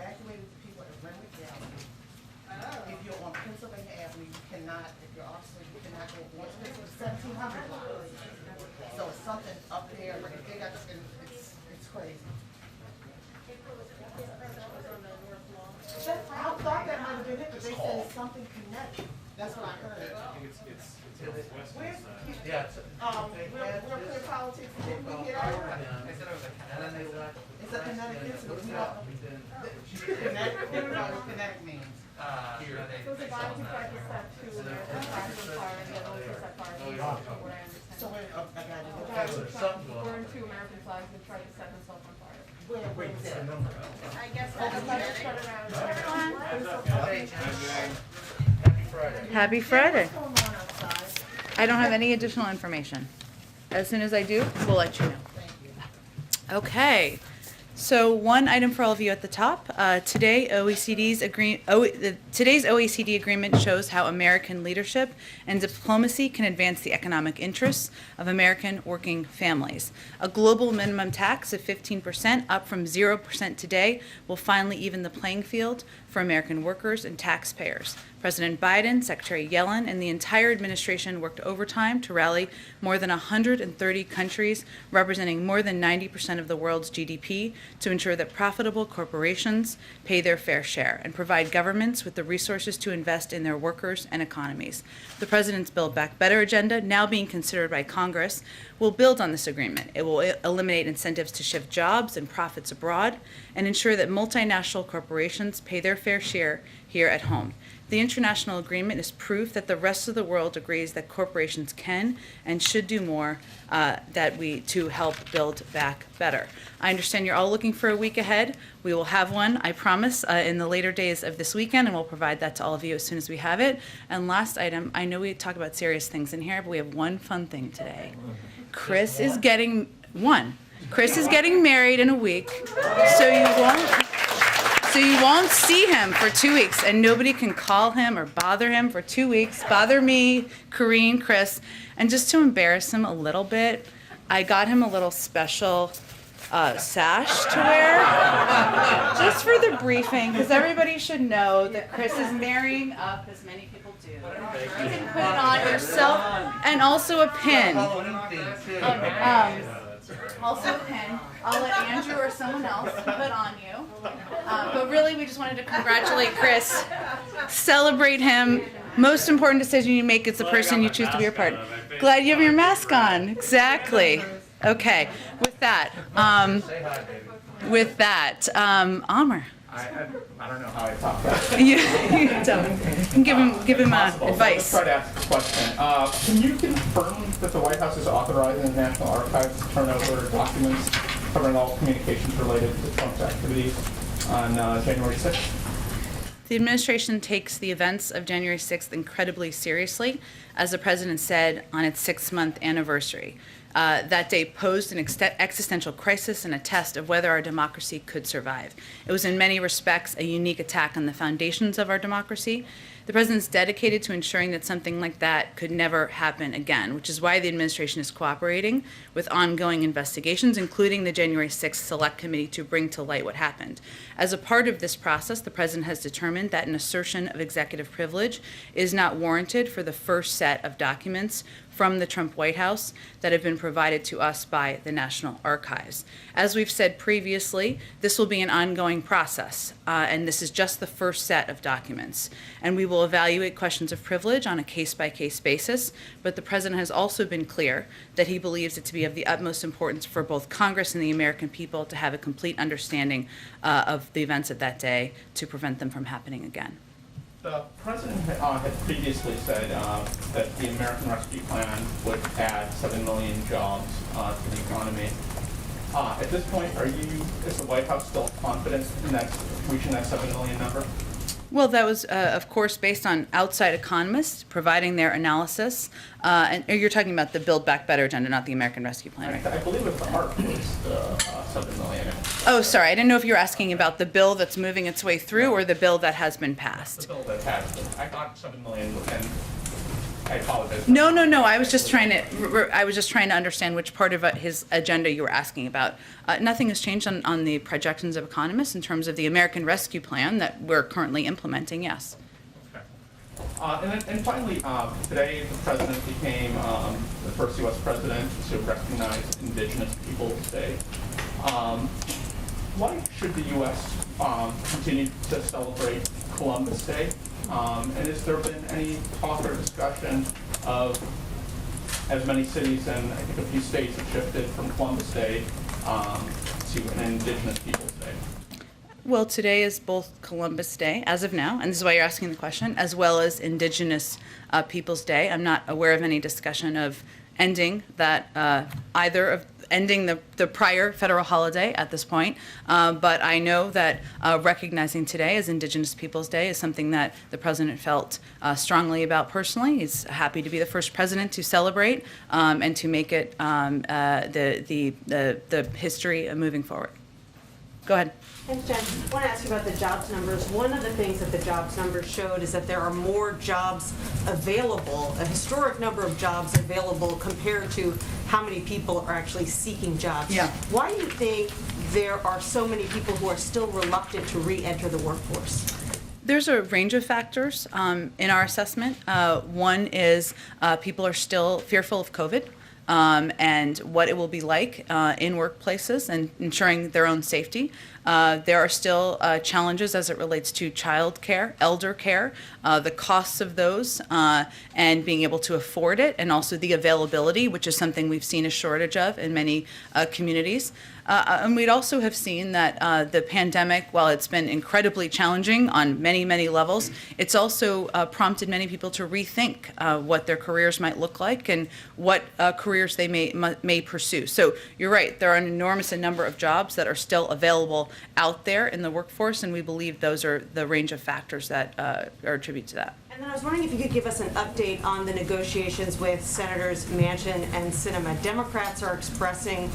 evacuated the people at Renwick Gallery. If you're on Pennsylvania Avenue, you cannot, if you're officer, you cannot go once this was 1700 block. So it's something up there, but they got, it's crazy. I thought that might have been it, but they said it's something connected. That's what I heard. I think it's western side. Yeah, We're clear politics. Didn't we get out? It's a kinetic incident. We don't. Kinetic means. So the body can practice that too, American flags and fire, and the other one is that fire. So I got it. Burn two American flags and tried to set himself on fire. Wait, I guess that's Happy Friday. Happy Friday. What's going on outside? I don't have any additional information. As soon as I do, we'll let you know. Thank you. Okay. So one item for all of you at the top. Today's OECD agreement shows how American leadership and diplomacy can advance the economic interests of American working families. A global minimum tax of 15%, up from 0% today, will finally even the playing field for American workers and taxpayers. President Biden, Secretary Yellen, and the entire administration worked overtime to rally more than 130 countries, representing more than 90% of the world's GDP, to ensure that profitable corporations pay their fair share and provide governments with the resources to invest in their workers and economies. The President's Build Back Better agenda, now being considered by Congress, will build on this agreement. It will eliminate incentives to shift jobs and profits abroad and ensure that multinational corporations pay their fair share here at home. The international agreement is proof that the rest of the world agrees that corporations can and should do more to help build back better. I understand you're all looking for a week ahead. We will have one, I promise, in the later days of this weekend, and we'll provide that to all of you as soon as we have it. And last item, I know we talk about serious things in here, but we have one fun thing today. Chris is getting married in a week, so you won't see him for 2 weeks, and nobody can call him or bother him for 2 weeks. Bother me, Corrine, Chris. And just to embarrass him a little bit, I got him a little special sash to wear, just for the briefing, because everybody should know that Chris is marrying up, as many people do. You can put it on yourself, and also a pin. Also a pin. I'll let Andrew or someone else put on you. But really, we just wanted to congratulate Chris, celebrate him. Most important decision you make is the person you choose to be your partner. Glad you have your mask on. Exactly. Okay. With that, Amr. I don't know how I talk about it. You tell him. You can give him advice. Let's try to ask a question. Can you confirm that the White House is authorizing the National Archives to turn over documents covering all communications related to Trump's activities on January 6th? The administration takes the events of January 6th incredibly seriously, as the president said on its 6-month anniversary. That day posed an existential crisis and a test of whether our democracy could survive. It was in many respects a unique attack on the foundations of our democracy. The president's dedicated to ensuring that something like that could never happen again, which is why the administration is cooperating with ongoing investigations, including the January 6th Select Committee, to bring to light what happened. As a part of this process, the president has determined that an assertion of executive privilege is not warranted for the first set of documents from the Trump White House that have been provided to us by the National Archives. As we've said previously, this will be an ongoing process, and this is just the first set of documents. And we will evaluate questions of privilege on a case-by-case basis, but the president has also been clear that he believes it to be of the utmost importance for both Congress and the American people to have a complete understanding of the events of that day to prevent them from happening again. The president had previously said that the American Rescue Plan would add 7 million jobs to the economy. At this point, is the White House still confident in that reaching that 7 million number? Well, that was, of course, based on outside economists providing their analysis. And you're talking about the Build Back Better agenda, not the American Rescue Plan, right? I believe it's the ARC was the 7 million. Oh, sorry. I didn't know if you were asking about the bill that's moving its way through or the bill that has been passed. The bill that has been. I thought 7 million, and I apologize. No. I was just trying to understand which part of his agenda you were asking about. Nothing has changed on the projections of economists in terms of the American Rescue Plan that we're currently implementing. Yes. Okay. And finally, today the president became the first U.S. president to recognize Indigenous Peoples Day. Why should the U.S. Continue to celebrate Columbus Day? And has there been any talk or discussion of, as many cities and I think a few states have shifted from Columbus Day to an Indigenous Peoples Day? Well, today is both Columbus Day, as of now, and this is why you're asking the question, as well as Indigenous Peoples Day. I'm not aware of any discussion of ending that, ending the prior federal holiday at this point, but I know that recognizing today as Indigenous Peoples Day is something that the president felt strongly about personally. He's happy to be the first president to celebrate and to make it the history moving forward. Go ahead. Thanks, Jen. I want to ask you about the jobs numbers. One of the things that the jobs numbers showed is that there are more jobs available, a historic number of jobs available compared to how many people are actually seeking jobs. Yeah. Why do you think there are so many people who are still reluctant to re-enter the workforce? There's a range of factors in our assessment. One is people are still fearful of COVID. And what it will be like in workplaces and ensuring their own safety. There are still challenges as it relates to child care, elder care, the costs of those, and being able to afford it, and also the availability, which is something we've seen a shortage of in many communities. And we'd also have seen that the pandemic, while it's been incredibly challenging on many, many levels, it's also prompted many people to rethink what their careers might look like and what careers they may pursue. So you're right, there are an enormous number of jobs that are still available out there in the workforce, and we believe those are the range of factors that are attributed to that. And then I was wondering if you could give us an update on the negotiations with Senators Manchin and Sinema. Democrats are expressing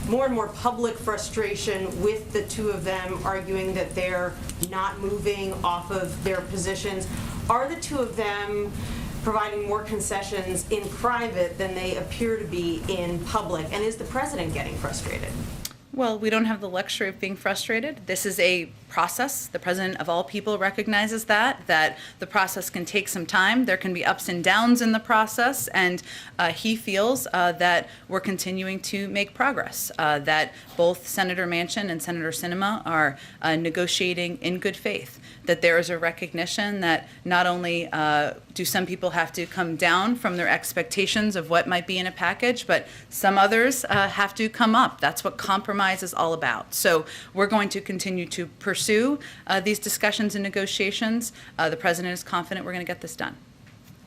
more and more public frustration with the two of them, arguing that they're not moving off of their positions. Are the two of them providing more concessions in private than they appear to be in public? And is the president getting frustrated? Well, we don't have the luxury of being frustrated. This is a process. The president of all people recognizes that the process can take some time. There can be ups and downs in the process, and he feels that we're continuing to make progress, that both Senator Manchin and Senator Sinema are negotiating in good faith, that there is a recognition that not only do some people have to come down from their expectations of what might be in a package, but some others have to come up. That's what compromise is all about. So we're going to continue to pursue these discussions and negotiations. The president is confident we're going to get this done.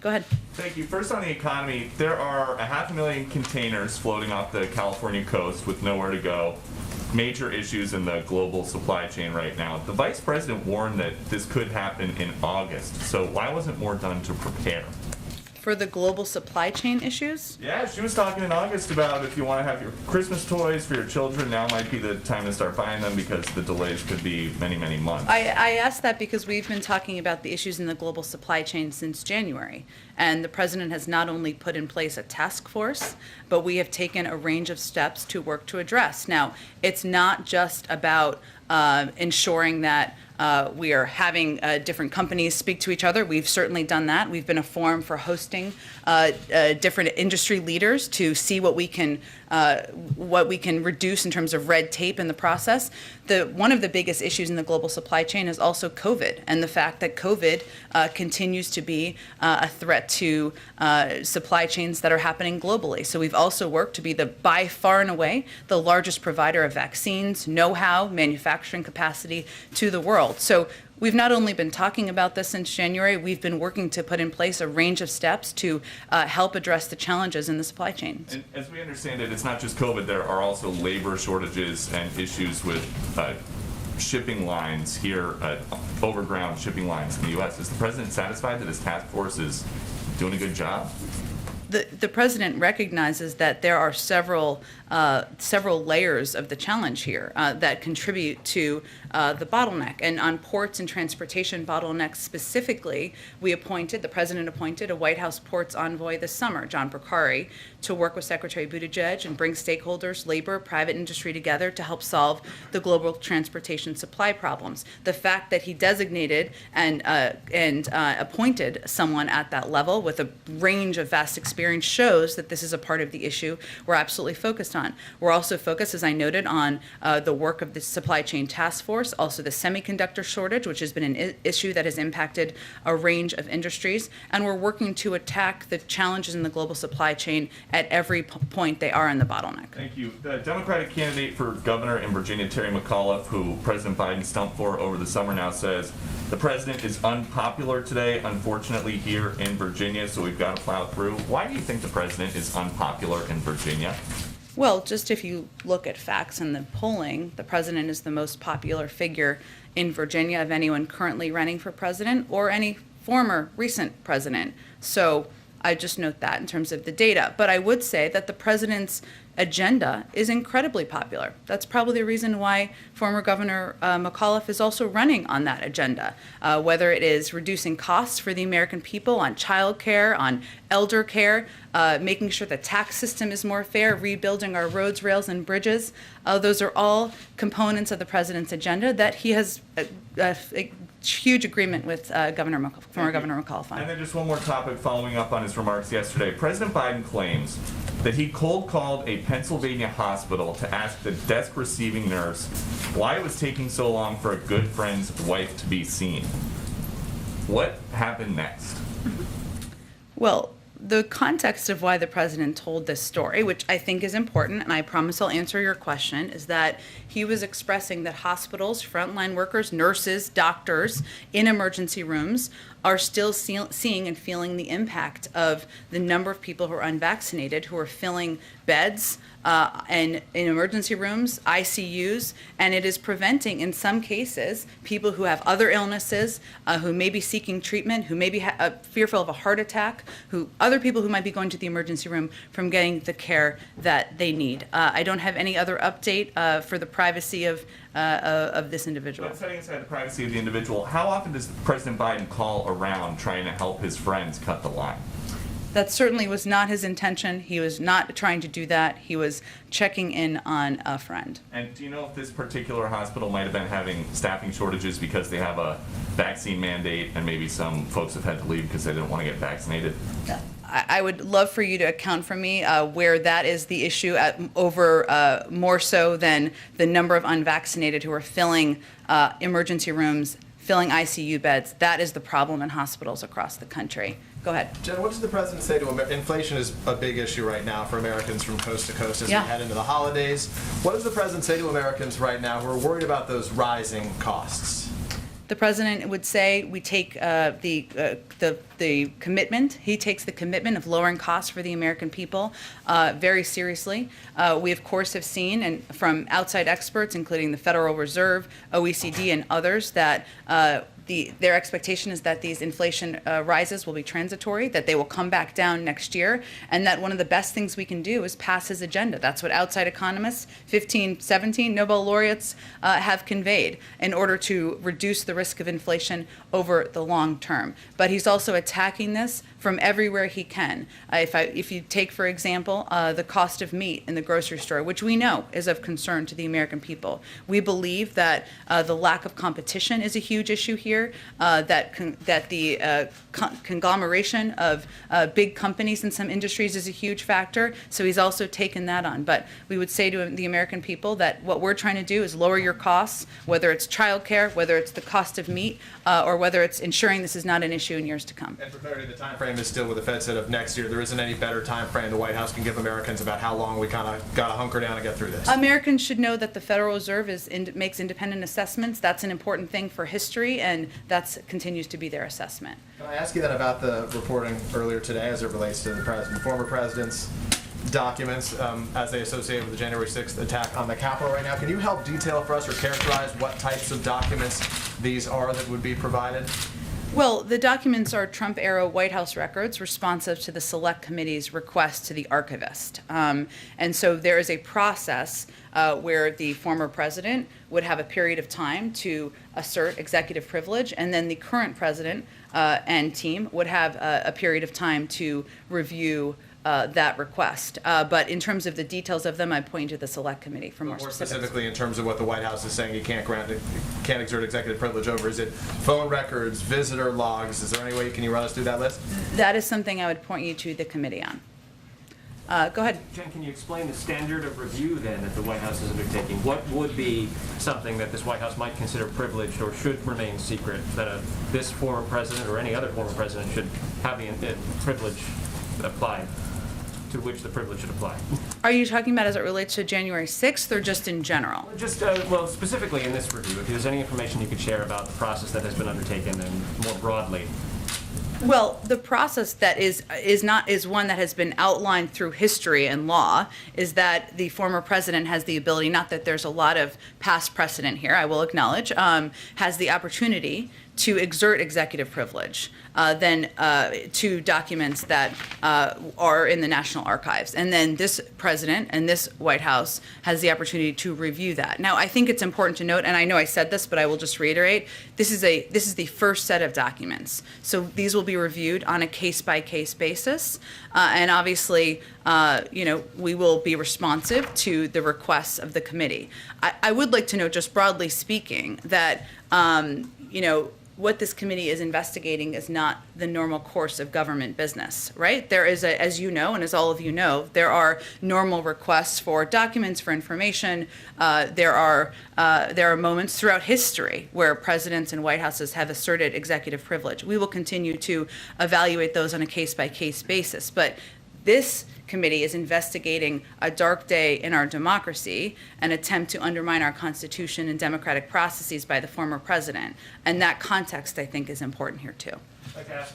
Go ahead. Thank you. First, on the economy, there are 500,000 containers floating off the California coast with nowhere to go. Major issues in the global supply chain right now. The vice president warned that this could happen in August. So why wasn't more done to prepare? For the global supply chain issues? Yeah, she was talking in August about if you want to have your Christmas toys for your children, now might be the time to start buying them because the delays could be many, many months. I asked that because we've been talking about the issues in the global supply chain since January. And the president has not only put in place a task force, but we have taken a range of steps to work to address. Now, it's not just about ensuring that we are having different companies speak to each other. We've certainly done that. We've been a forum for hosting different industry leaders to see what we can reduce in terms of red tape in the process. One of the biggest issues in the global supply chain is also COVID, and the fact that COVID continues to be a threat to supply chains that are happening globally. So we've also worked to be by far and away the largest provider of vaccines, know-how, manufacturing capacity to the world. So we've not only been talking about this since January, we've been working to put in place a range of steps to help address the challenges in the supply chain. And as we understand it, it's not just COVID, there are also labor shortages and issues with shipping lines here, overground shipping lines in the U.S. Is the president satisfied that his task force is doing a good job? The president recognizes that there are several several layers of the challenge here that contribute to the bottleneck. And on ports and transportation bottlenecks specifically, the president appointed a White House ports envoy this summer, John Percari, to work with Secretary Buttigieg and bring stakeholders, labor, private industry together to help solve the global transportation supply problems. The fact that he designated and appointed someone at that level with a range of vast experience shows that this is a part of the issue we're absolutely focused on. We're also focused, as I noted, on the work of the supply chain task force, also the semiconductor shortage, which has been an issue that has impacted a range of industries, and we're working to attack the challenges in the global supply chain at every point they are in the bottleneck. Thank you. The Democratic candidate for governor in Virginia, Terry McAuliffe, who President Biden stumped for over the summer, now says the president is unpopular today, unfortunately, here in Virginia, so we've got to plow through. Why do you think the president is unpopular in Virginia? Well, just if you look at facts and the polling, the president is the most popular figure in Virginia of anyone currently running for president or any former recent president. So I just note that in terms of the data. But I would say that the president's agenda is incredibly popular. That's probably the reason why former Governor McAuliffe is also running on that agenda, whether it is reducing costs for the American people on child care, on elder care, making sure the tax system is more fair, rebuilding our roads, rails, and bridges. Those are all components of the president's agenda that he has a huge agreement with former Governor McAuliffe on. And then just one more topic following up on his remarks yesterday. President Biden claims that he cold called a Pennsylvania hospital to ask the desk receiving nurse why it was taking so long for a good friend's wife to be seen. What happened next? Well, the context of why the president told this story, which I think is important, and I promise I'll answer your question, is that he was expressing that hospitals, frontline workers, nurses, doctors in emergency rooms are still seeing and feeling the impact of the number of people who are unvaccinated, who are filling beds and in emergency rooms, ICUs, and it is preventing, in some cases, people who have other illnesses, who may be seeking treatment, who may be fearful of a heart attack, other people who might be going to the emergency room from getting the care that they need. I don't have any other update for the privacy of this individual. But setting aside the privacy of the individual, how often does President Biden call around trying to help his friends cut the line? That certainly was not his intention. He was not trying to do that. He was checking in on a friend. And do you know if this particular hospital might have been having staffing shortages because they have a vaccine mandate and maybe some folks have had to leave because they didn't want to get vaccinated? I would love for you to account for me where that is the issue over more so than the number of unvaccinated who are filling emergency rooms, filling ICU beds. That is the problem in hospitals across the country. Go ahead. Jen, what does the president say to inflation is a big issue right now for Americans from coast to coast as we head into the holidays. What does the president say to Americans right now who are worried about those rising costs? The president would say we take the commitment. He takes the commitment of lowering costs for the American people very seriously. We, of course, have seen, and from outside experts, including the Federal Reserve, OECD, and others, that their expectation is that these inflation rises will be transitory, that they will come back down next year, and that one of the best things we can do is pass his agenda. That's what outside economists, 17 Nobel laureates have conveyed in order to reduce the risk of inflation over the long term. But he's also attacking this from everywhere he can. If you take, for example, the cost of meat in the grocery store, which we know is of concern to the American people. We believe that the lack of competition is a huge issue here, that the conglomeration of big companies in some industries is a huge factor, so he's also taken that on. But we would say to the American people that what we're trying to do is lower your costs, whether it's childcare, whether it's the cost of meat, or whether it's ensuring this is not an issue in years to come. And for clarity, the time frame is still with the Fed said of next year. There isn't any better time frame the White House can give Americans about how long we kind of got to hunker down and get through this. Americans should know that the Federal Reserve makes independent assessments. That's an important thing for history, and that continues to be their assessment. Can I ask you then about the reporting earlier today as it relates to the former president's documents as they associate with the January 6th attack on the Capitol right now? Can you help detail for us or characterize what types of documents these are that would be provided? Well, the documents are Trump-era White House records responsive to the Select Committee's request to the archivist. And so there is a process where the former president would have a period of time to assert executive privilege, and then the current president and team would have a period of time to review that request. But in terms of the details of them, I point to the Select Committee for more More specifics. specifically, in terms of what the White House is saying, you can't exert executive privilege over. Is it phone records, visitor logs? Is there any way, can you run us through that list? That is something I would point you to the committee on. Go ahead. Jen, can you explain the standard of review then that the White House is undertaking? What would be something that this White House might consider privileged or should remain secret, that this former president or any other former president should have the privilege applied, to which the privilege should apply? Are you talking about as it relates to January 6th or just in general? Just, well, specifically in this review, if there's any information you could share about the process that has been undertaken and more broadly. Well, the process that is one that has been outlined through history and law, is that the former president has the ability, not that there's a lot of past precedent here, I will acknowledge, has the opportunity to exert executive privilege to documents that are in the National Archives. And then this president and this White House has the opportunity to review that. Now, I think it's important to note, and I know I said this, but I will just reiterate, this is the first set of documents. So these will be reviewed on a case-by-case basis. And obviously, we will be responsive to the requests of the committee. I would like to note, just broadly speaking, that, what this committee is investigating is not the normal course of government business, right? There is, as you know, and as all of you know, there are normal requests for documents, for information. There are moments throughout history where presidents and White Houses have asserted executive privilege. We will continue to evaluate those on a case-by-case basis, but this committee is investigating a dark day in our democracy, an attempt to undermine our Constitution and democratic processes by the former president. And that context, I think, is important here, too. I'd like to ask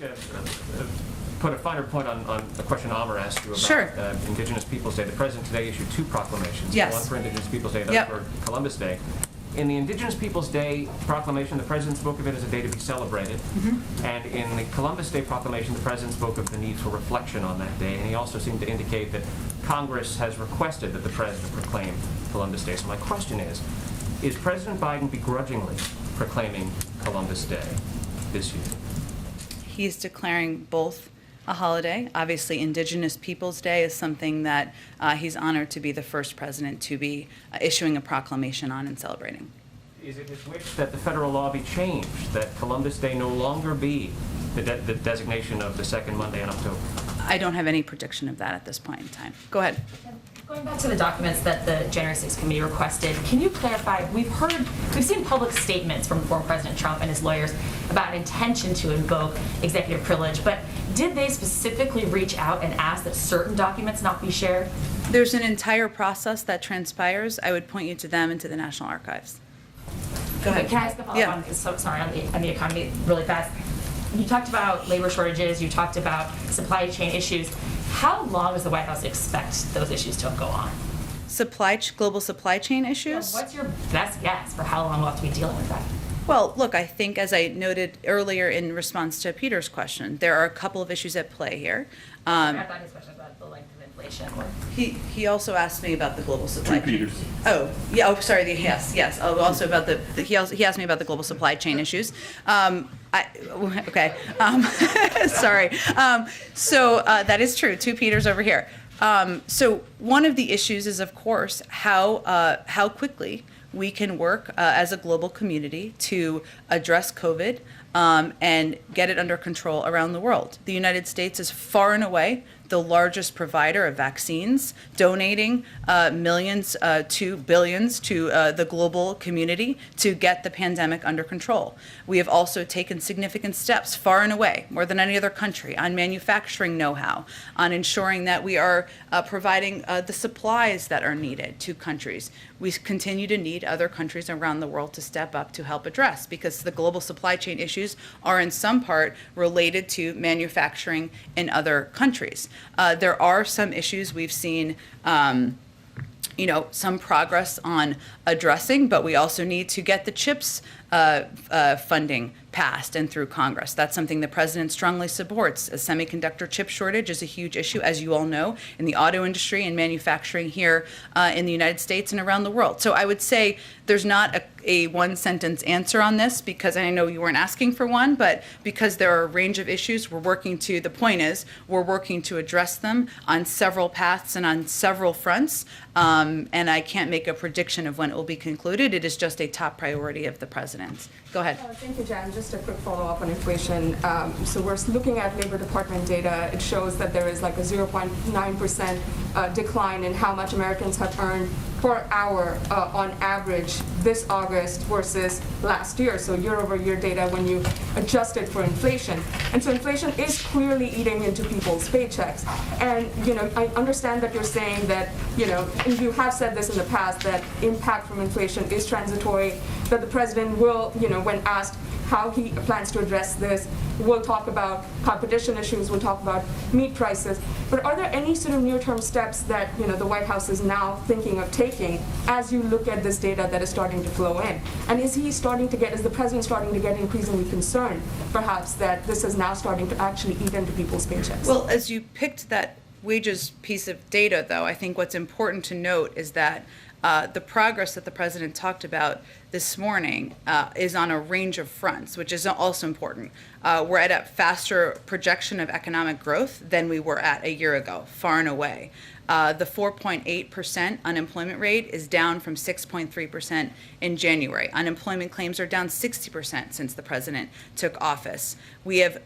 put a finer point on a question Amr asked you about Sure. Indigenous Peoples Day. The president today issued 2 proclamations. Yes. One for Indigenous Peoples Day, the Yep. other for Columbus Day. In the Indigenous Peoples Day proclamation, the president spoke of it as a day to be celebrated. Mm-hmm. And in the Columbus Day proclamation, the president spoke of the need for reflection on that day. And he also seemed to indicate that Congress has requested that the president proclaim Columbus Day. So my question is President Biden begrudgingly proclaiming Columbus Day this year? He's declaring both a holiday. Obviously, Indigenous Peoples Day is something that he's honored to be the first president to be issuing a proclamation on and celebrating. Is it his wish that the federal law be changed, that Columbus Day no longer be the designation of the second Monday in October? I don't have any prediction of that at this point in time. Go ahead. Going back to the documents that the January 6th committee requested, can you clarify, we've seen public statements from former President Trump and his lawyers about an intention to invoke executive privilege, but did they specifically reach out and ask that certain documents not be shared? There's an entire process that transpires. I would point you to them and to the National Archives. Go ahead. Can I ask a follow-up on the economy really fast? You talked about labor shortages, you talked about supply chain issues. How long does the White House expect those issues to go on? Global supply chain issues? What's your best guess for how long we'll have to be dealing with that? Well, look, I think as I noted earlier in response to Peter's question, there are a couple of issues at play here. I thought his question was about the length of inflation. He also asked me about the global supply chain. Peters. Oh, yeah. Oh, sorry. Yes. Oh, also about he asked me about the global supply chain issues. Okay. Sorry. So that is true. 2 Peters over here. So one of the issues is, of course, how quickly we can work as a global community to address COVID and get it under control around the world. The United States is far and away the largest provider of vaccines, donating millions to billions to the global community to get the pandemic under control. We have also taken significant steps far and away, more than any other country, on manufacturing know-how, on ensuring that we are providing the supplies that are needed to countries. We continue to need other countries around the world to step up to help address, because the global supply chain issues are in some part related to manufacturing in other countries. There are some issues we've seen some progress on addressing, but we also need to get the CHIPS funding passed and through Congress. That's something the president strongly supports. A semiconductor chip shortage is a huge issue, as you all know, in the auto industry and manufacturing here in the United States and around the world. So I would say there's not a one-sentence answer on this, because I know you weren't asking for one, but because there are a range of issues, the point is, we're working to address them on several paths and on several fronts, and I can't make a prediction of when it will be concluded. It is just a top priority of the president. Go ahead. Thank you, Jan. Just a quick follow-up on inflation. So we're looking at Labor Department data. It shows that there is like a 0.9% decline in how much Americans have earned per hour on average this August versus last year. So year-over-year data when you adjust it for inflation. And so inflation is clearly eating into people's paychecks. And, I understand that you're saying that, and you have said this in the past, that impact from inflation is transitory, that the president will, when asked how he plans to address this, we'll talk about competition issues, we'll talk about meat prices. But are there any sort of near-term steps that, the White House is now thinking of taking as you look at this data that is starting to flow in? And is the president starting to get increasingly concerned, perhaps, that this is now starting to actually eat into people's paychecks? Well, as you picked that wages piece of data, though, I think what's important to note is that the progress that the president talked about this morning is on a range of fronts, which is also important. We're at a faster projection of economic growth than we were at a year ago, far and away. The 4.8% unemployment rate is down from 6.3% in January. Unemployment claims are down 60% since the president took office. We have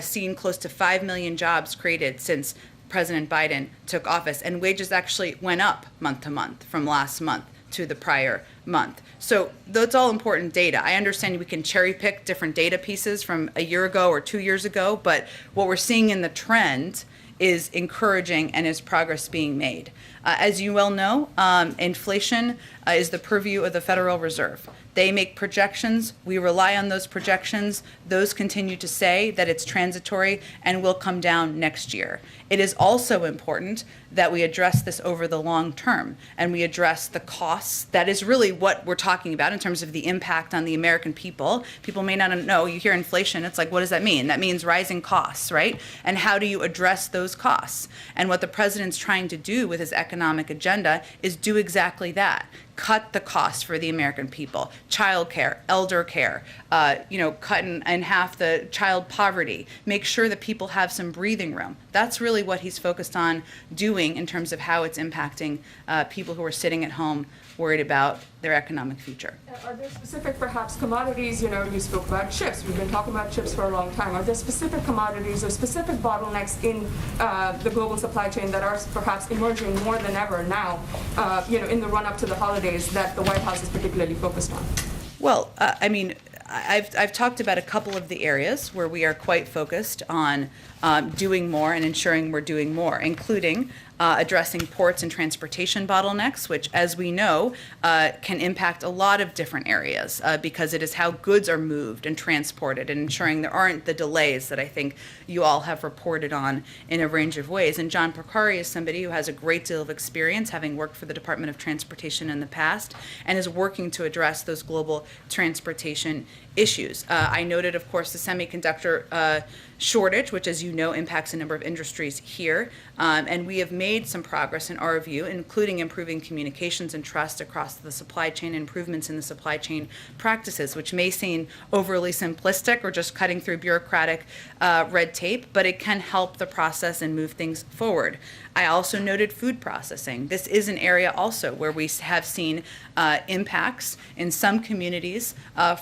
seen close to 5 million jobs created since President Biden took office, and wages actually went up month to month from last month to the prior month. So that's all important data. I understand we can cherry pick different data pieces from a year ago or 2 years ago, but what we're seeing in the trend is encouraging and is progress being made. As you well know, inflation is the purview of the Federal Reserve. They make projections. We rely on those projections. Those continue to say that it's transitory and will come down next year. It is also important that we address this over the long term and we address the costs. That is really what we're talking about in terms of the impact on the American people. People may not know. You hear inflation, it's like, what does that mean? That means rising costs, right? And how do you address those costs? And what the president's trying to do with his economic agenda is do exactly that. Cut the costs for the American people, child care, elder care, cut in half the child poverty, make sure that people have some breathing room. That's really what he's focused on doing in terms of how it's impacting people who are sitting at home worried about their economic future. Are there specific, perhaps, commodities? You spoke about chips. We've been talking about chips for a long time. Are there specific commodities or specific bottlenecks in the global supply chain that are perhaps emerging more than ever now, in the run-up to the holidays that the White House is particularly focused on? Well, I've talked about a couple of the areas where we are quite focused on doing more and ensuring we're doing more, including addressing ports and transportation bottlenecks, which, as we know, can impact a lot of different areas because it is how goods are moved and transported, and ensuring there aren't the delays that I think you all have reported on in a range of ways. And John Porcari is somebody who has a great deal of experience, having worked for the Department of Transportation in the past, and is working to address those global transportation issues. I noted, of course, the semiconductor shortage, which, as you know, impacts a number of industries here. And we have made some progress in our view, including improving communications and trust across the supply chain, improvements in the supply chain practices, which may seem overly simplistic or just cutting through bureaucratic red tape, but it can help the process and move things forward. I also noted food processing. This is an area also where we have seen impacts in some communities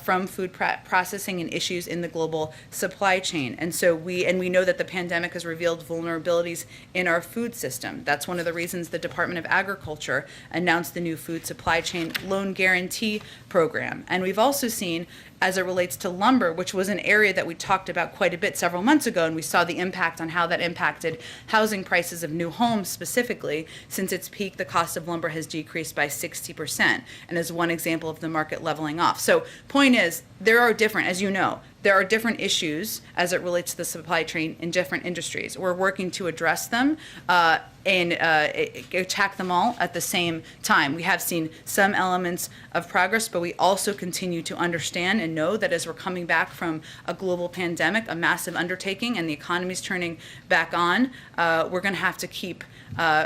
from food processing and issues in the global supply chain. And so we know that the pandemic has revealed vulnerabilities in our food system. That's one of the reasons the Department of Agriculture announced the new Food Supply Chain Loan Guarantee Program. And we've also seen, as it relates to lumber, which was an area that we talked about quite a bit several months ago, and we saw the impact on how that impacted housing prices of new homes specifically. Since its peak, the cost of lumber has decreased by 60%, and is one example of the market leveling off. So point is, there are different, as you know, there are different issues as it relates to the supply chain in different industries. We're working to address them and attack them all at the same time. We have seen some elements of progress, but we also continue to understand and know that as we're coming back from a global pandemic, a massive undertaking, and the economy's turning back on, we're going to have to keep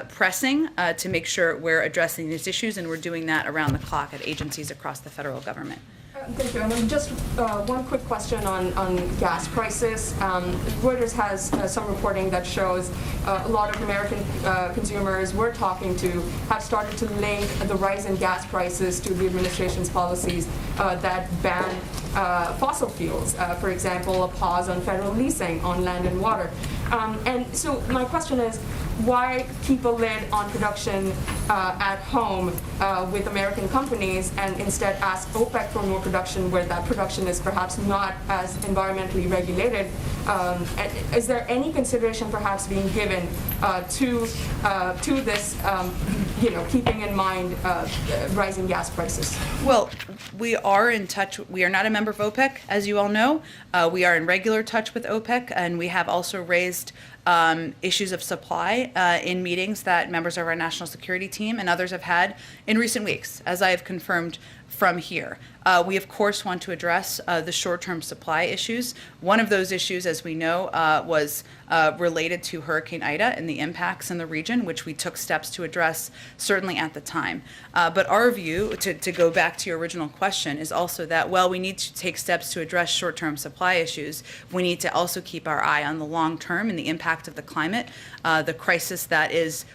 pressing to make sure we're addressing these issues, and we're doing that around the clock at agencies across the federal government. Thank you. And then just one quick question on gas prices. Reuters has some reporting that shows a lot of American consumers we're talking to have started to link the rise in gas prices to the administration's policies that ban fossil fuels. For example, a pause on federal leasing on land and water. And so my question is, why keep a lid on production at home with American companies and instead ask OPEC for more production where that production is perhaps not as environmentally regulated? Is there any consideration perhaps being given to this, keeping in mind rising gas prices? Well, we are in touch. We are not a member of OPEC, as you all know. We are in regular touch with OPEC, and we have also raised issues of supply in meetings that members of our national security team and others have had in recent weeks, as I have confirmed from here. We, of course, want to address the short-term supply issues. One of those issues, as we know, was related to Hurricane Ida and the impacts in the region, which we took steps to address certainly at the time. But our view, to go back to your original question, is also that, while we need to take steps to address short-term supply issues, we need to also keep our eye on the long term and the impact of the climate, the crisis that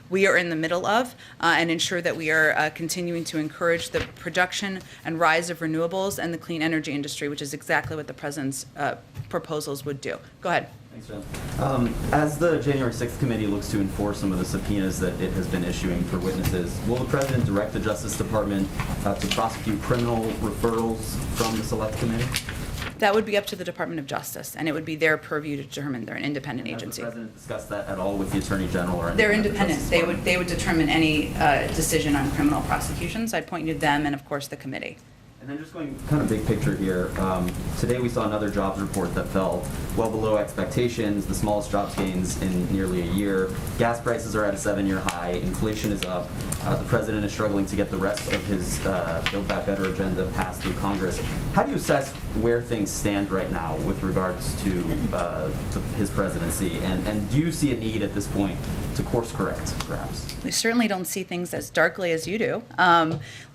we are in the middle of, and ensure that we are continuing to encourage the production and rise of renewables and the clean energy industry, which is exactly what the President's proposals would do. Go ahead. Thanks, Jen. As the January 6th committee looks to enforce some of the subpoenas that it has been issuing for witnesses, will the President direct the Justice Department to prosecute criminal referrals from the Select Committee? That would be up to the Department of Justice, and it would be their purview to determine. They're an independent agency. Has the President discussed that at all with the Attorney General or They're independent. They would determine any decision on criminal prosecutions. I'd point you to them and, of course, the committee. And then just going kind of big picture here, today we saw another jobs report that fell well below expectations, the smallest jobs gains in nearly a year. Gas prices are at a 7-year high, inflation is up. The President is struggling to get the rest of his Build Back Better agenda passed through Congress. How do you assess where things stand right now with regards to his presidency? And do you see a need at this point to course correct, perhaps? We certainly don't see things as darkly as you do.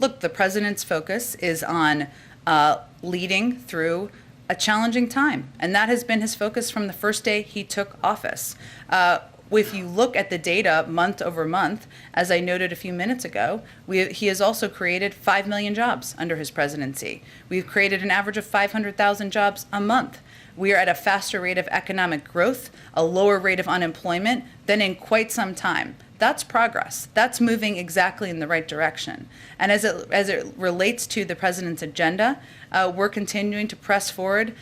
Look, the President's focus is on leading through a challenging time, and that has been his focus from the first day he took office. If you look at the data month over month, as I noted a few minutes ago, he has also created 5 million jobs under his presidency. We've created an average of 500,000 jobs a month. We are at a faster rate of economic growth, a lower rate of unemployment than in quite some time. That's progress. That's moving exactly in the right direction. And as it relates to the President's agenda, we're continuing to press forward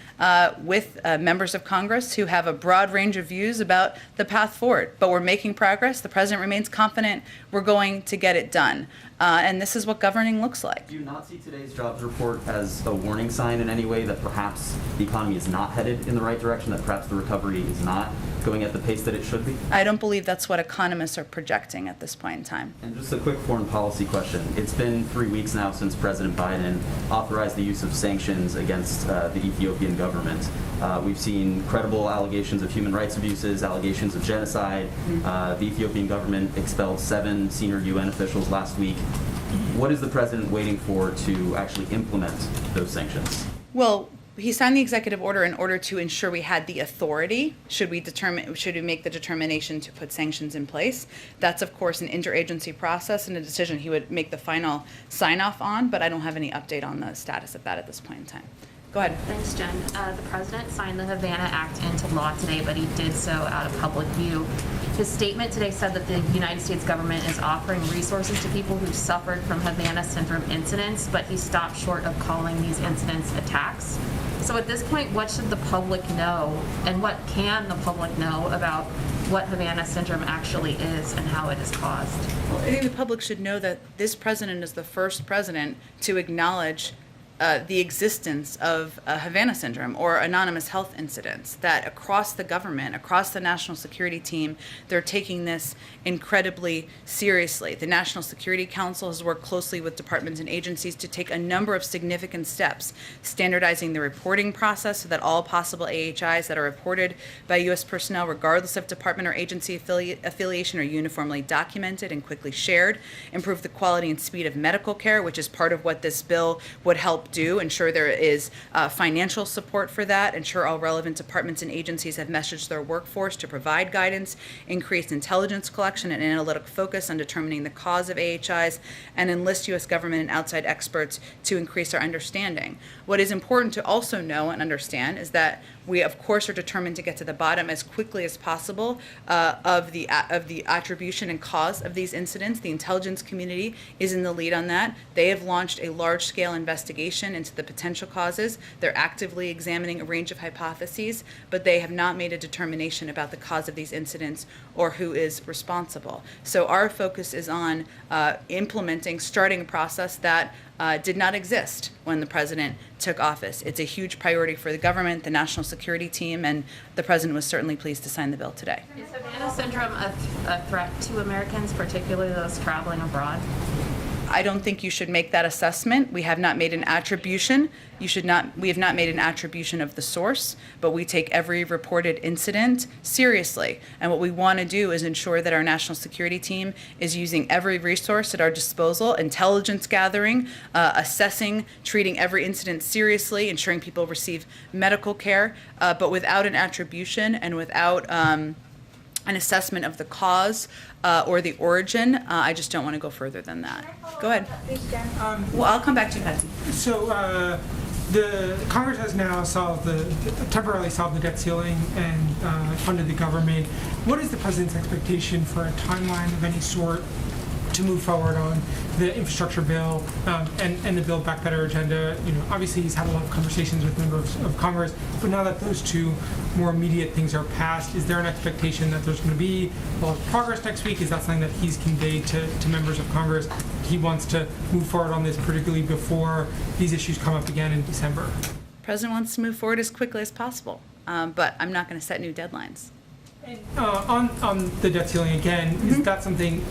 with members of Congress who have a broad range of views about the path forward. But we're making progress. The President remains confident we're going to get it done. And this is what governing looks like. Do you not see today's jobs report as a warning sign in any way that perhaps the economy is not headed in the right direction, that perhaps the recovery is not going at the pace that it should be? I don't believe that's what economists are projecting at this point in time. And just a quick foreign policy question. It's been 3 weeks now since President Biden authorized the use of sanctions against the Ethiopian government. We've seen credible allegations of human rights abuses, allegations of genocide. The Ethiopian government expelled 7 senior UN officials last week. What is the President waiting for to actually implement those sanctions? Well, he signed the executive order in order to ensure we had the authority, should we make the determination to put sanctions in place. That's, of course, an interagency process and a decision he would make the final sign-off on, but I don't have any update on the status of that at this point in time. Go ahead. Thanks, Jen. The President signed the Havana Act into law today, but he did so out of public view. His statement today said that the United States government is offering resources to people who suffered from Havana syndrome incidents, but he stopped short of calling these incidents attacks. So at this point, what should the public know, and what can the public know about what Havana syndrome actually is and how it is caused? Well, I think the public should know that this president is the first president to acknowledge the existence of Havana syndrome or anonymous health incidents, that across the government, across the national security team, they're taking this incredibly seriously. The National Security Council has worked closely with departments and agencies to take a number of significant steps, standardizing the reporting process so that all possible AHIs that are reported by U.S. personnel, regardless of department or agency affiliation, are uniformly documented and quickly shared, improve the quality and speed of medical care, which is part of what this bill would help do, ensure there is financial support for that, ensure all relevant departments and agencies have messaged their workforce to provide guidance, increase intelligence collection and analytic focus on determining the cause of AHIs, and enlist U.S. government and outside experts to increase our understanding. What is important to also know and understand is that we, of course, are determined to get to the bottom as quickly as possible of the attribution and cause of these incidents. The intelligence community is in the lead on that. They have launched a large-scale investigation into the potential causes. They're actively examining a range of hypotheses, but they have not made a determination about the cause of these incidents or who is responsible. So our focus is on starting a process that did not exist when the president took office. It's a huge priority for the government, the national security team, and the president was certainly pleased to sign the bill today. Is Havana syndrome a threat to Americans, particularly those traveling abroad? I don't think you should make that assessment. We have not made an attribution. We have not made an attribution of the source, but we take every reported incident seriously. And what we want to do is ensure that our national security team is using every resource at our disposal, intelligence gathering, assessing, treating every incident seriously, ensuring people receive medical care, but without an attribution and without an assessment of the cause or the origin. I just don't want to go further than that. Go ahead. Well, I'll come back to you, Patsy. So the Congress has now temporarily solved the debt ceiling and funded the government. What is the president's expectation for a timeline of any sort to move forward on the infrastructure bill and the Build Back Better agenda? Obviously he's had a lot of conversations with members of Congress, but now that those two more immediate things are passed, is there an expectation that there's going to be a lot of progress next week? Is that something that he's conveyed to members of Congress? He wants to move forward on this, particularly before these issues come up again in December. The president wants to move forward as quickly as possible, but I'm not going to set new deadlines. On the debt ceiling again, is that something,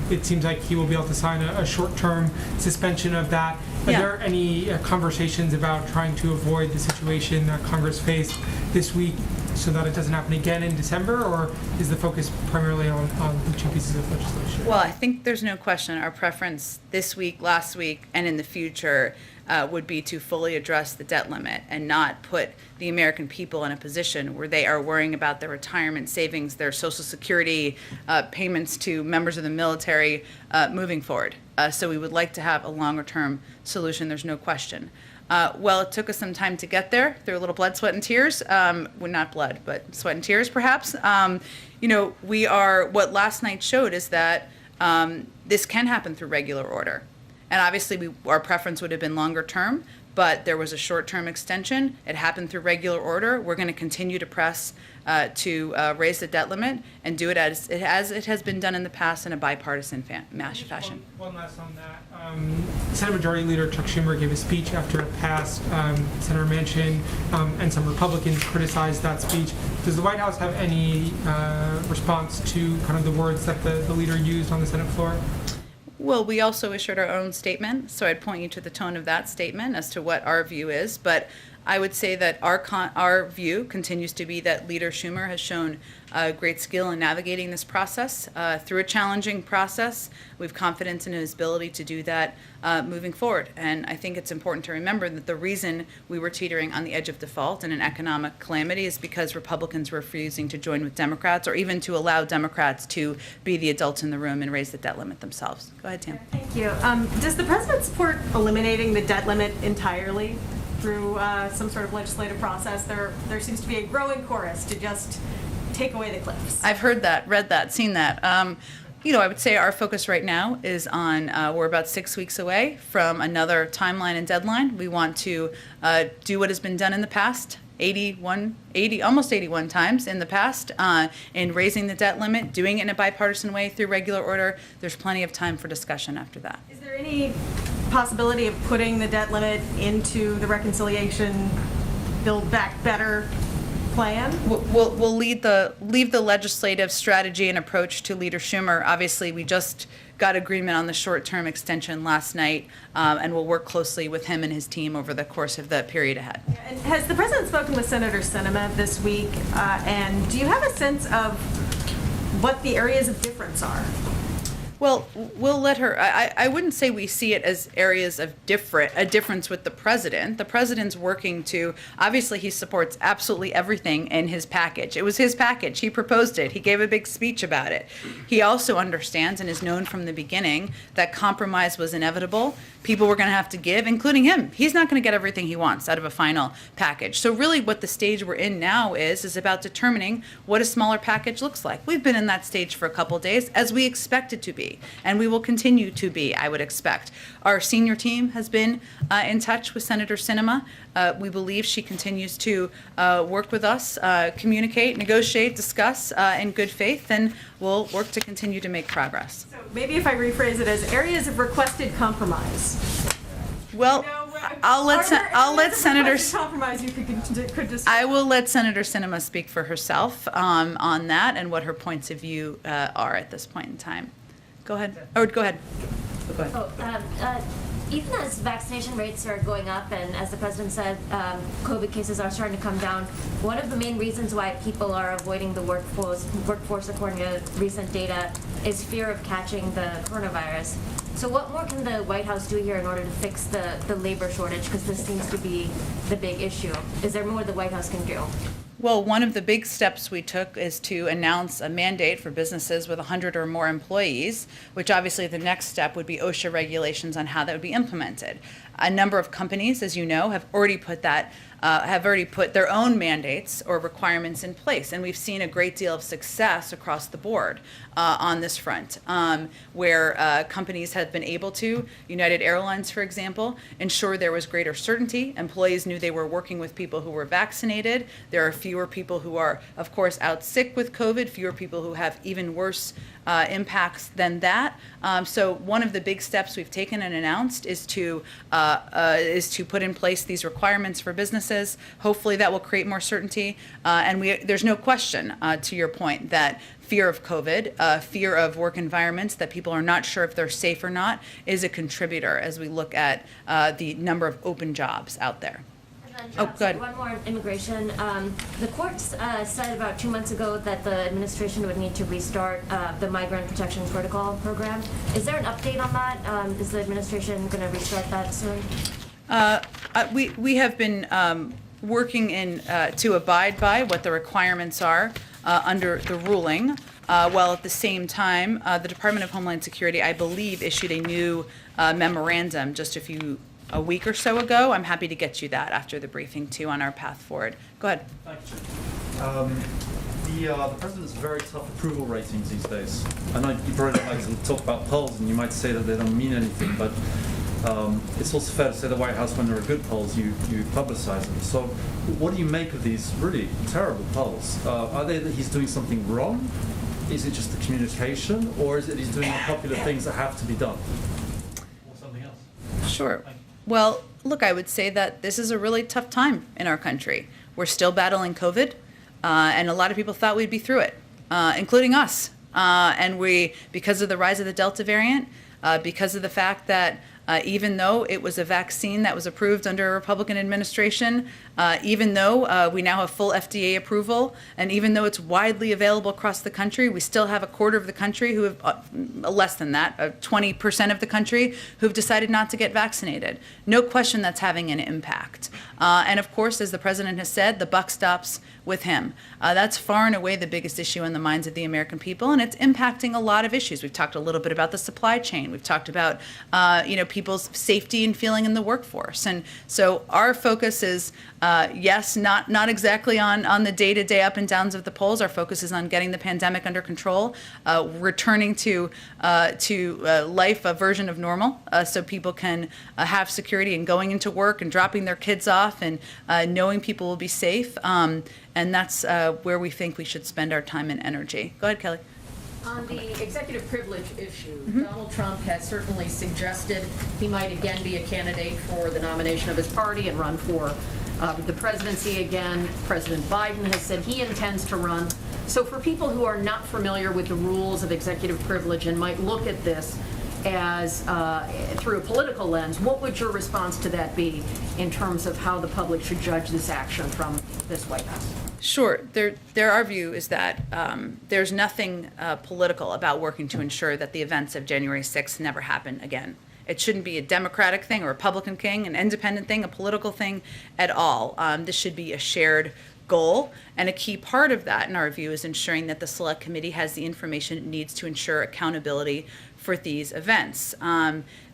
it seems like he will be able to sign a short-term suspension of that. Are there any conversations about trying to avoid the situation that Congress faced this week so that it doesn't happen again in December, or is the focus primarily on the two pieces of legislation? Well, I think there's no question our preference this week, last week, and in the future would be to fully address the debt limit and not put the American people in a position where they are worrying about their retirement savings, their Social Security payments to members of the military moving forward. So we would like to have a longer-term solution, there's no question. Well, it took us some time to get there through a little blood, sweat, and tears. Well, not blood, but sweat and tears, perhaps. What last night showed is that this can happen through regular order. And obviously, our preference would have been longer term, but there was a short-term extension. It happened through regular order. We're going to continue to press to raise the debt limit and do it as it has been done in the past in a bipartisan fashion. One last on that. Senate Majority Leader Chuck Schumer gave a speech after it passed. Senator Manchin and some Republicans criticized that speech. Does the White House have any response to kind of the words that the leader used on the Senate floor? Well, we also issued our own statement, so I'd point you to the tone of that statement as to what our view is. But I would say that our view continues to be that Leader Schumer has shown great skill in navigating this process through a challenging process. We have confidence in his ability to do that moving forward. And I think it's important to remember that the reason we were teetering on the edge of default and an economic calamity is because Republicans were refusing to join with Democrats or even to allow Democrats to be the adults in the room and raise the debt limit themselves. Go ahead, Tam. Thank you. Does the president support eliminating the debt limit entirely through some sort of legislative process? There seems to be a growing chorus to just take away the cliffs. I've heard that, read that, seen that. I would say our focus right now is on, we're about 6 weeks away from another timeline and deadline. We want to do what has been done in the past, almost 81 times in the past, in raising the debt limit, doing it in a bipartisan way through regular order. There's plenty of time for discussion after that. Is there any possibility of putting the debt limit into the reconciliation Build Back Better plan? We'll leave the legislative strategy and approach to Leader Schumer. Obviously, we just got agreement on the short-term extension last night, and we'll work closely with him and his team over the course of the period ahead. And has the president spoken with Senator Sinema this week? And do you have a sense of what the areas of difference are? Well, we'll let her. I wouldn't say we see it as areas of a difference with the president. The president's working to, obviously he supports absolutely everything in his package. It was his package. He proposed it. He gave a big speech about it. He also understands and has known from the beginning that compromise was inevitable. People were going to have to give, including him. He's not going to get everything he wants out of a final package. So really what the stage we're in now is about determining what a smaller package looks like. We've been in that stage for a couple days, as we expected to be. And we will continue to be, I would expect. Our senior team has been in touch with Senator Sinema. We believe she continues to work with us, communicate, negotiate, discuss in good faith, and we'll work to continue to make progress. So maybe if I rephrase it as areas of requested compromise. Well, I'll let Senator. Compromise you could just. I will let Senator Sinema speak for herself on that and what her points of view are at this point in time. Go ahead. Or go ahead. Go ahead. Even as vaccination rates are going up and as the president said, COVID cases are starting to come down, one of the main reasons why people are avoiding the workforce according to recent data is fear of catching the coronavirus. So what more can the White House do here in order to fix the labor shortage? Because this seems to be the big issue. Is there more the White House can do? Well, one of the big steps we took is to announce a mandate for businesses with 100 or more employees, which obviously the next step would be OSHA regulations on how that would be implemented. A number of companies, as you know, have already put their own mandates or requirements in place, and we've seen a great deal of success across the board on this front, where companies have been able to, United Airlines, for example, ensure there was greater certainty. Employees knew they were working with people who were vaccinated. There are fewer people who are, of course, out sick with COVID, fewer people who have even worse impacts than that. So one of the big steps we've taken and announced is to put in place these requirements for businesses. Hopefully that will create more certainty. And there's no question, to your point, that fear of COVID, fear of work environments that people are not sure if they're safe or not, is a contributor as we look at the number of open jobs out there. Oh, good. One more on immigration. The courts said about 2 months ago that the administration would need to restart the Migrant Protection Protocol program. Is there an update on that? Is the administration going to restart that soon? We have been working to abide by what the requirements are under the ruling, while at the same time, the Department of Homeland Security, I believe, issued a new memorandum just a week or so ago. I'm happy to get you that after the briefing too on our path forward. Go ahead. Thank you. The president's very tough approval ratings these days. I know you probably don't like to talk about polls and you might say that they don't mean anything, but it's also fair to say the White House, when there are good polls, you publicize them. So what do you make of these really terrible polls? Are they that he's doing something wrong? Is it just the communication? Or is it he's doing unpopular things that have to be done? Or something else? Sure. Well, look, I would say that this is a really tough time in our country. We're still battling COVID, and a lot of people thought we'd be through it, including us. And because of the rise of the Delta variant, because of the fact that even though it was a vaccine that was approved under a Republican administration, even though we now have full FDA approval, and even though it's widely available across the country, we still have a quarter of the country who have, less than that, 20% of the country who've decided not to get vaccinated. No question that's having an impact. And of course, as the president has said, the buck stops with him. That's far and away the biggest issue in the minds of the American people, and it's impacting a lot of issues. We've talked a little bit about the supply chain. We've talked about, people's safety and feeling in the workforce. And so our focus is, yes, not exactly on the day-to-day up and downs of the polls. Our focus is on getting the pandemic under control, returning to life, a version of normal, so people can have security and going into work and dropping their kids off and knowing people will be safe. And that's where we think we should spend our time and energy. Go ahead, Kelly. On the executive privilege issue, Donald Trump has certainly suggested he might again be a candidate for the nomination of his party and run for the presidency again. President Biden has said he intends to run. So for people who are not familiar with the rules of executive privilege and might look at this as through a political lens, what would your response to that be in terms of how the public should judge this action from this White House? Sure. Our view is that there's nothing political about working to ensure that the events of January 6th never happen again. It shouldn't be a Democratic thing, a Republican thing, an independent thing, a political thing at all. This should be a shared goal, and a key part of that, in our view, is ensuring that the Select Committee has the information it needs to ensure accountability for these events.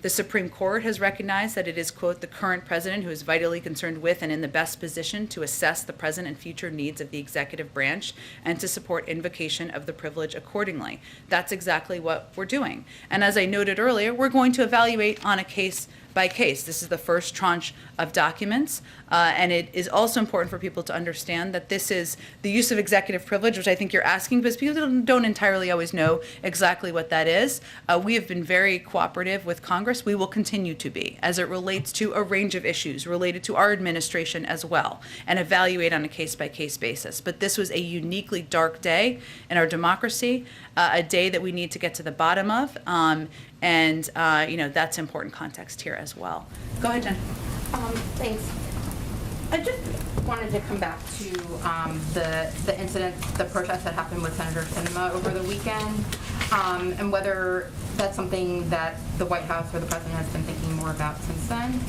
The Supreme Court has recognized that it is, quote, the current president who is vitally concerned with and in the best position to assess the present and future needs of the executive branch and to support invocation of the privilege accordingly. That's exactly what we're doing. And as I noted earlier, we're going to evaluate on a case by case. This is the first tranche of documents, and it is also important for people to understand that this is the use of executive privilege, which I think you're asking, because people don't entirely always know exactly what that is. We have been very cooperative with Congress. We will continue to be, as it relates to a range of issues related to our administration as well, and evaluate on a case-by-case basis. But this was a uniquely dark day in our democracy, a day that we need to get to the bottom of, and that's important context here as well. Go ahead, Jen. Thanks. I just wanted to come back to the incident, the protest that happened with Senator Sinema over the weekend, and whether that's something that the White House or the president has been thinking more about since then.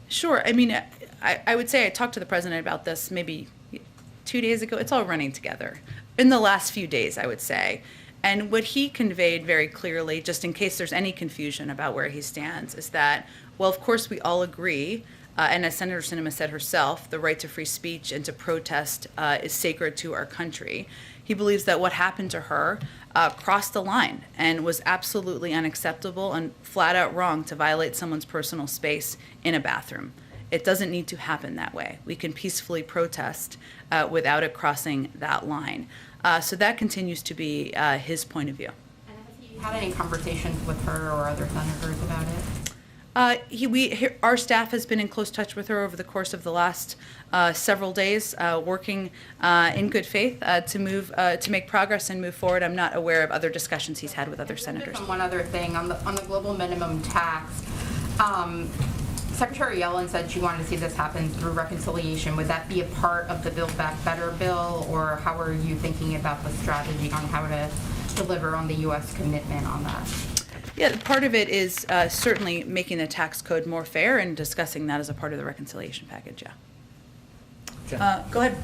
Sure. I mean, I would say I talked to the president about this maybe 2 days ago. It's all running together. In the last few days, I would say. And what he conveyed very clearly, just in case there's any confusion about where he stands, is that, well, of course, we all agree, and as Senator Sinema said herself, the right to free speech and to protest is sacred to our country. He believes that what happened to her crossed the line and was absolutely unacceptable and flat out wrong to violate someone's personal space in a bathroom. It doesn't need to happen that way. We can peacefully protest without it crossing that line. So that continues to be his point of view. And have you had any conversations with her or other senators about it? Our staff has been in close touch with her over the course of the last several days, working in good faith to make progress and move forward. I'm not aware of other discussions he's had with other senators. One other thing on the global minimum tax. Secretary Yellen said she wanted to see this happen through reconciliation. Would that be a part of the Build Back Better bill, or how are you thinking about the strategy on how to deliver on the U.S. commitment on that? Yeah, part of it is certainly making the tax code more fair and discussing that as a part of the reconciliation package, yeah. Go ahead.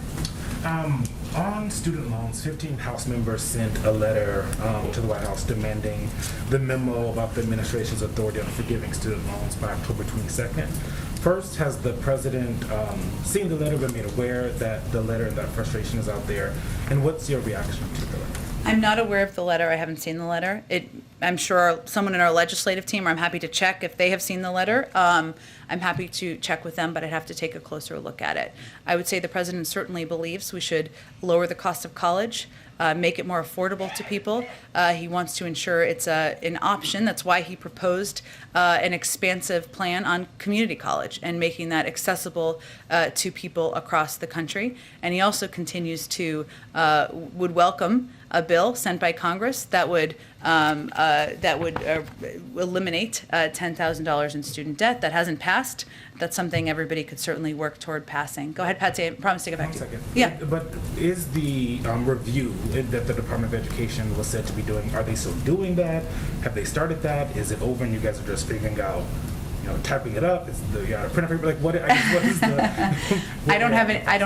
On student loans, 15 House members sent a letter to the White House demanding the memo about the administration's authority on forgiving student loans by October 22nd. First, has the president seen the letter, been made aware that the letter and that frustration is out there? And what's your reaction to the letter? I'm not aware of the letter. I haven't seen the letter. I'm sure someone in our legislative team, or I'm happy to check if they have seen the letter. I'm happy to check with them, but I'd have to take a closer look at it. I would say the president certainly believes we should lower the cost of college, make it more affordable to people. He wants to ensure it's an option. That's why he proposed an expansive plan on community college and making that accessible to people across the country. And he also continues to would welcome a bill sent by Congress that would eliminate $10,000 in student debt. That hasn't passed. That's something everybody could certainly work toward passing. Go ahead, Patsy. I promise to get back to you. 1 second. Yeah. But is the review that the Department of Education was said to be doing, are they still doing that? Have they started that? Is it over and you guys are just figuring out, typing it up? Is the printer paper, like what is the? I don't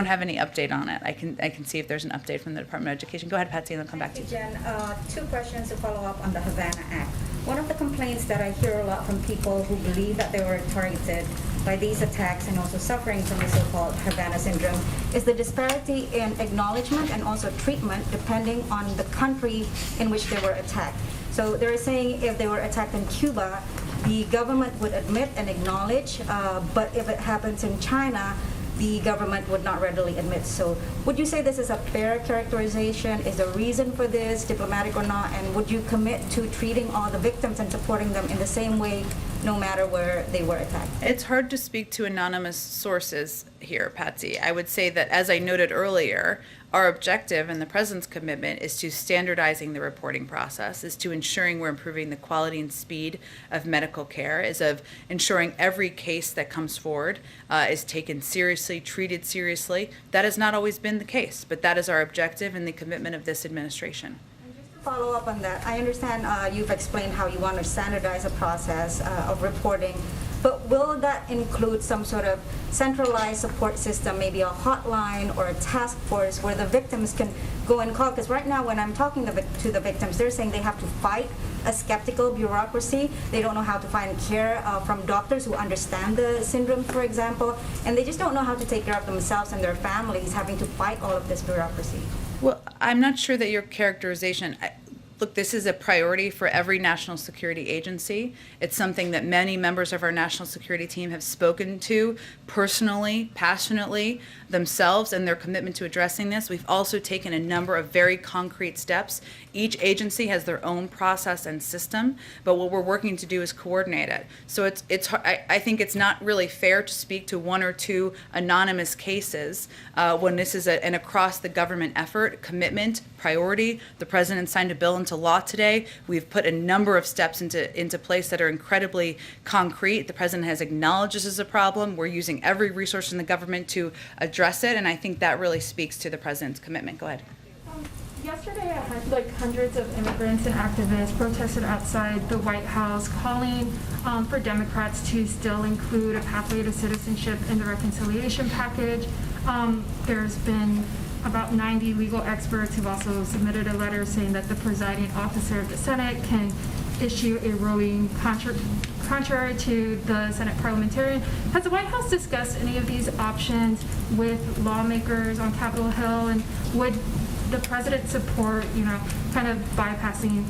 have any update on it. I can see if there's an update from the Department of Education. Go ahead, Patsy, and I'll come back to you. Jen, 2 questions to follow up on the Havana Act. One of the complaints that I hear a lot from people who believe that they were targeted by these attacks and also suffering from the so-called Havana syndrome is the disparity in acknowledgement and also treatment depending on the country in which they were attacked. So they're saying if they were attacked in Cuba, the government would admit and acknowledge, but if it happens in China, the government would not readily admit. So would you say this is a fair characterization? Is there a reason for this, diplomatic or not? And would you commit to treating all the victims and supporting them in the same way, no matter where they were attacked? It's hard to speak to anonymous sources here, Patsy. I would say that, as I noted earlier, our objective and the President's commitment is to standardizing the reporting process, is to ensuring we're improving the quality and speed of medical care, is of ensuring every case that comes forward is taken seriously, treated seriously. That has not always been the case, but that is our objective and the commitment of this administration. Follow up on that. I understand you've explained how you want to standardize a process of reporting, but will that include some sort of centralized support system, maybe a hotline or a task force where the victims can go and call? Because right now when I'm talking to the victims, they're saying they have to fight a skeptical bureaucracy. They don't know how to find care from doctors who understand the syndrome, for example, and they just don't know how to take care of themselves and their families having to fight all of this bureaucracy. Well, I'm not sure that your characterization, look, this is a priority for every national security agency. It's something that many members of our national security team have spoken to personally, passionately, themselves, and their commitment to addressing this. We've also taken a number of very concrete steps. Each agency has their own process and system, but what we're working to do is coordinate it. So I think it's not really fair to speak to one or two anonymous cases when this is an across the government effort, commitment, priority. The President signed a bill into law today. We've put a number of steps into place that are incredibly concrete. The President has acknowledged this is a problem. We're using every resource in the government to address it, and I think that really speaks to the President's commitment. Go ahead. Yesterday, hundreds of immigrants and activists protested outside the White House, calling for Democrats to still include a pathway to citizenship in the reconciliation package. There's been about 90 legal experts who've also submitted a letter saying that the presiding officer of the Senate can issue a ruling contrary to the Senate parliamentarian. Has the White House discussed any of these options with lawmakers on Capitol Hill, and would the President support, kind of bypassing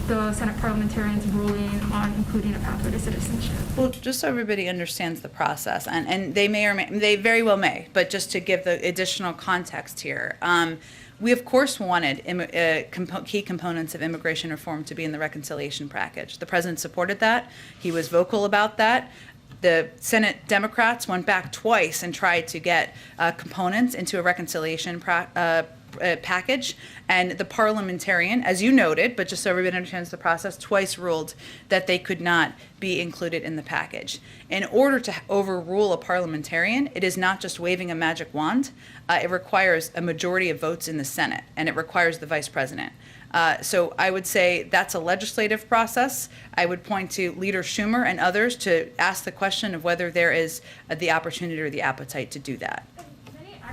the Senate parliamentarians' ruling on including a pathway to citizenship? Well, just so everybody understands the process, and they they very well may, but just to give the additional context here, we of course wanted key components of immigration reform to be in the reconciliation package. The President supported that. He was vocal about that. The Senate Democrats went back twice and tried to get components into a reconciliation package, and the parliamentarian, as you noted, but just so everybody understands the process, twice ruled that they could not be included in the package. In order to overrule a parliamentarian, it is not just waving a magic wand. It requires a majority of votes in the Senate, and it requires the Vice President. So I would say that's a legislative process. I would point to Leader Schumer and others to ask the question of whether there is the opportunity or the appetite to do that.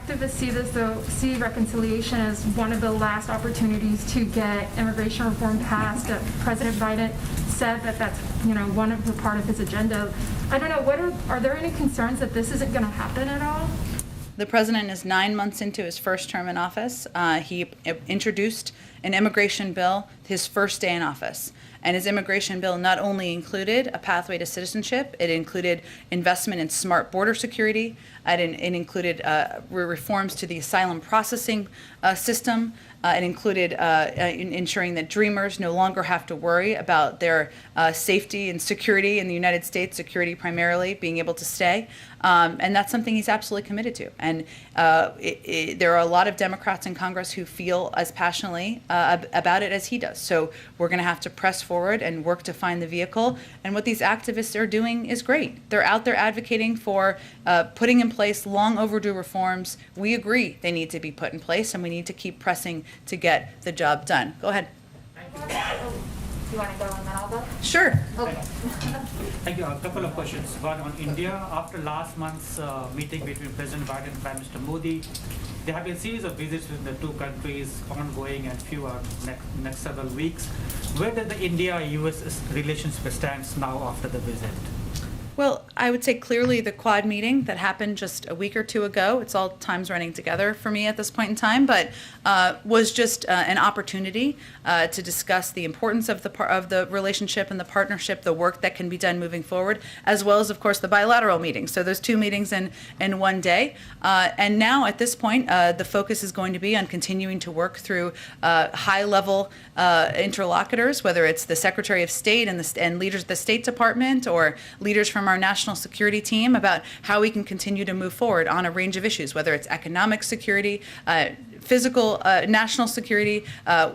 Activists see reconciliation as one of the last opportunities to get immigration reform passed. President Biden said that that's one of the part of his agenda. I don't know. Are there any concerns that this isn't going to happen at all? The President is 9 months into his first term in office. He introduced an immigration bill his first day in office. And his immigration bill not only included a pathway to citizenship, it included investment in smart border security, it included reforms to the asylum processing system, it included ensuring that Dreamers no longer have to worry about their safety and security in the United States, security primarily, being able to stay. And that's something he's absolutely committed to. And there are a lot of Democrats in Congress who feel as passionately about it as he does. So we're going to have to press forward and work to find the vehicle. And what these activists are doing is great. They're out there advocating for putting in place long overdue reforms. We agree they need to be put in place, and we need to keep pressing to get the job done. Go ahead. You want to go and then I'll go? Sure. Okay. Thank you. A couple of questions. One on India. After last month's meeting between President Biden and Prime Minister Modi, there have been a series of visits with the two countries ongoing, and few are next several weeks. Where does the India-US relationship stands now after the visit? Well, I would say clearly the Quad meeting that happened just a week or two ago, it's all times running together for me at this point in time, but was just an opportunity to discuss the importance of the relationship and the partnership, the work that can be done moving forward, as well as, of course, the bilateral meetings. So those 2 meetings in one day. And now at this point, the focus is going to be on continuing to work through high-level interlocutors, whether it's the Secretary of State and leaders of the State Department or leaders from our national security team, about how we can continue to move forward on a range of issues, whether it's economic security, physical national security,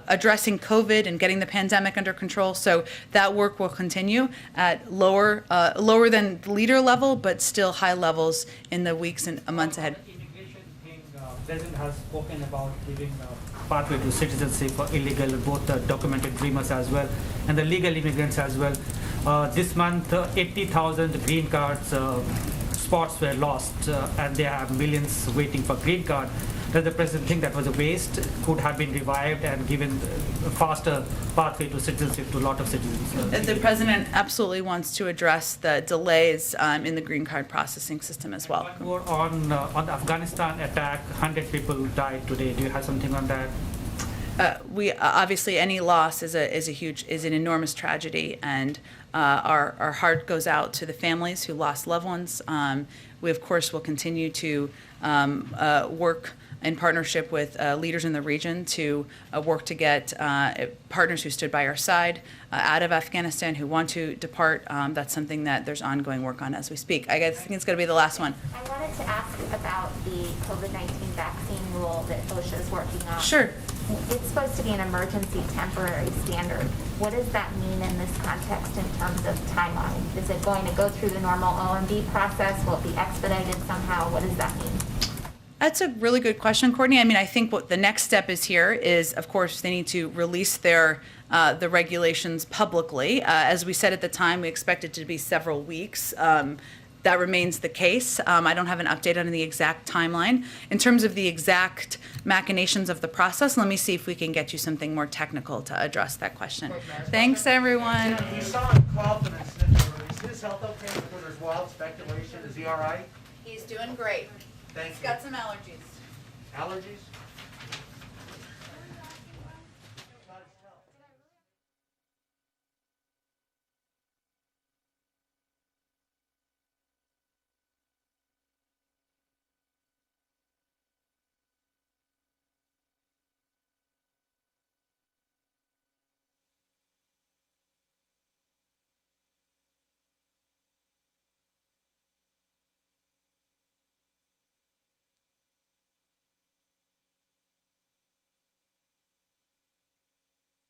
addressing COVID and getting the pandemic under control. So that work will continue at lower than leader level, but still high levels in the weeks and months ahead. Immigration thing, President has spoken about giving pathway to citizenship for illegal, both the documented dreamers as well and the legal immigrants as well. This month, 80,000 green cards spots were lost, and they have millions waiting for green card. Does the president think that was a waste, could have been revived and given a faster pathway to citizenship to a lot of citizens? The president absolutely wants to address the delays in the green card processing system as well. More on the Afghanistan attack, 100 people died today. Do you have something on that? We obviously, any loss is an enormous tragedy, and our heart goes out to the families who lost loved ones. We of course will continue to work in partnership with leaders in the region to work to get partners who stood by our side out of Afghanistan who want to depart. That's something that there's ongoing work on as we speak. I think it's going to be the last one. I wanted to ask about the COVID-19 vaccine rule that OSHA is working on. Sure. It's supposed to be an emergency temporary standard. What does that mean in this context in terms of timeline? Is it going to go through the normal OMB process? Will it be expedited somehow? What does that mean? That's a really good question, Courtney. I mean, I think what the next step is here is, of course, they need to release the regulations publicly. As we said at the time, we expect it to be several weeks. That remains the case. I don't have an update on the exact timeline. In terms of the exact machinations of the process, let me see if we can get you something more technical to address that question. Thanks, everyone. We saw him call for the snitch. Is his health okay before there's wild speculation? Is he all right? He's doing great. Thank He's you. got some allergies. Allergies?